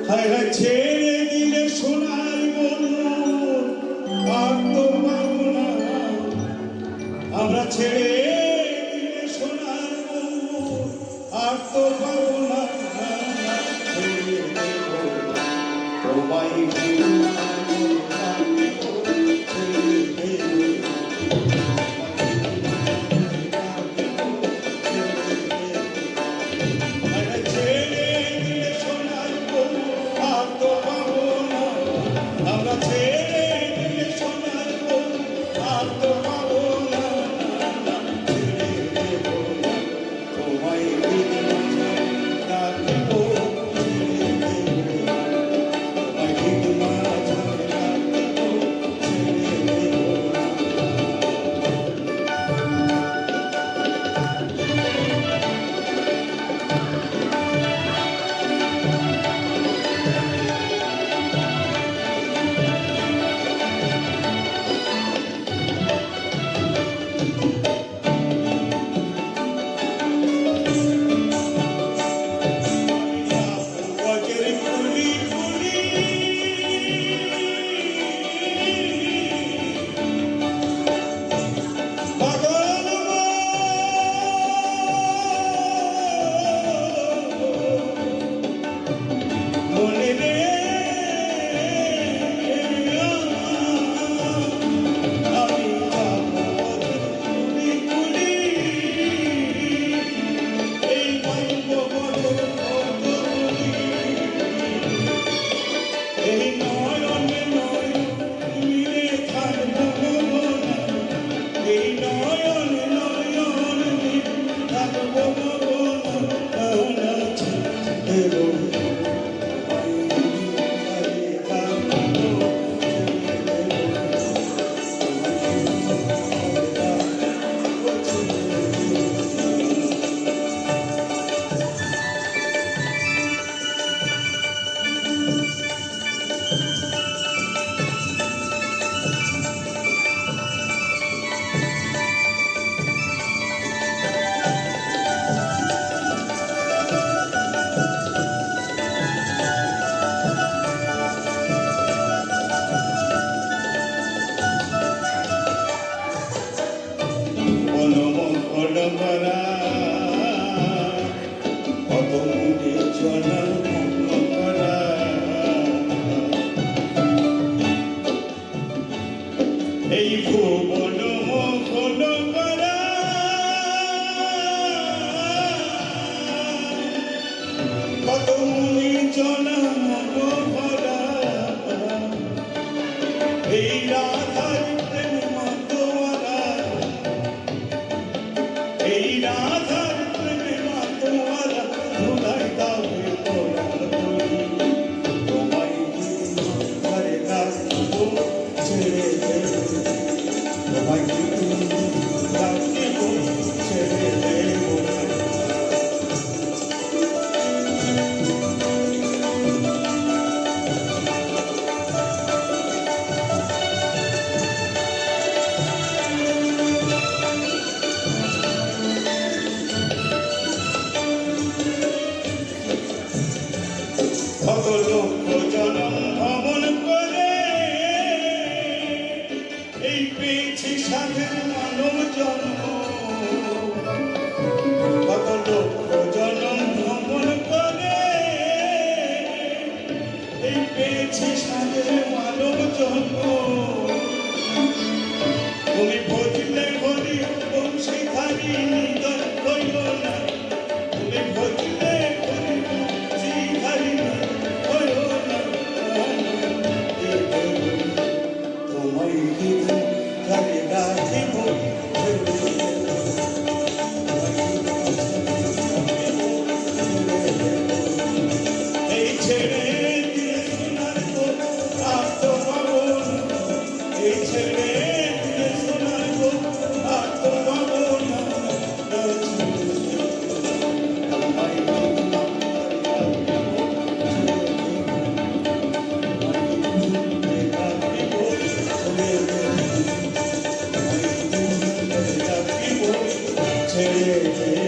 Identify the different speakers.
Speaker 1: হায় হায় ছেড়ে দিলে সোনার বন্ধু আর তো পাবো না আমরা ছেড়ে দিলে সোনার বন্ধু আর তো পাবো না তোমায় এই ভুবন মোহন করা কত মুনি জনম ভরা এই রাধার প্রেম মাতোয়ারা এই রাধার প্রেম মাতোয়ারা ধুলাই দাও তোমায় ঘরে রাখবো ছেড়ে কত লক্ষ জনম ভ্রমণ করে এই পেয়েছি সাধের মানব জন্ম ছেড়ে দে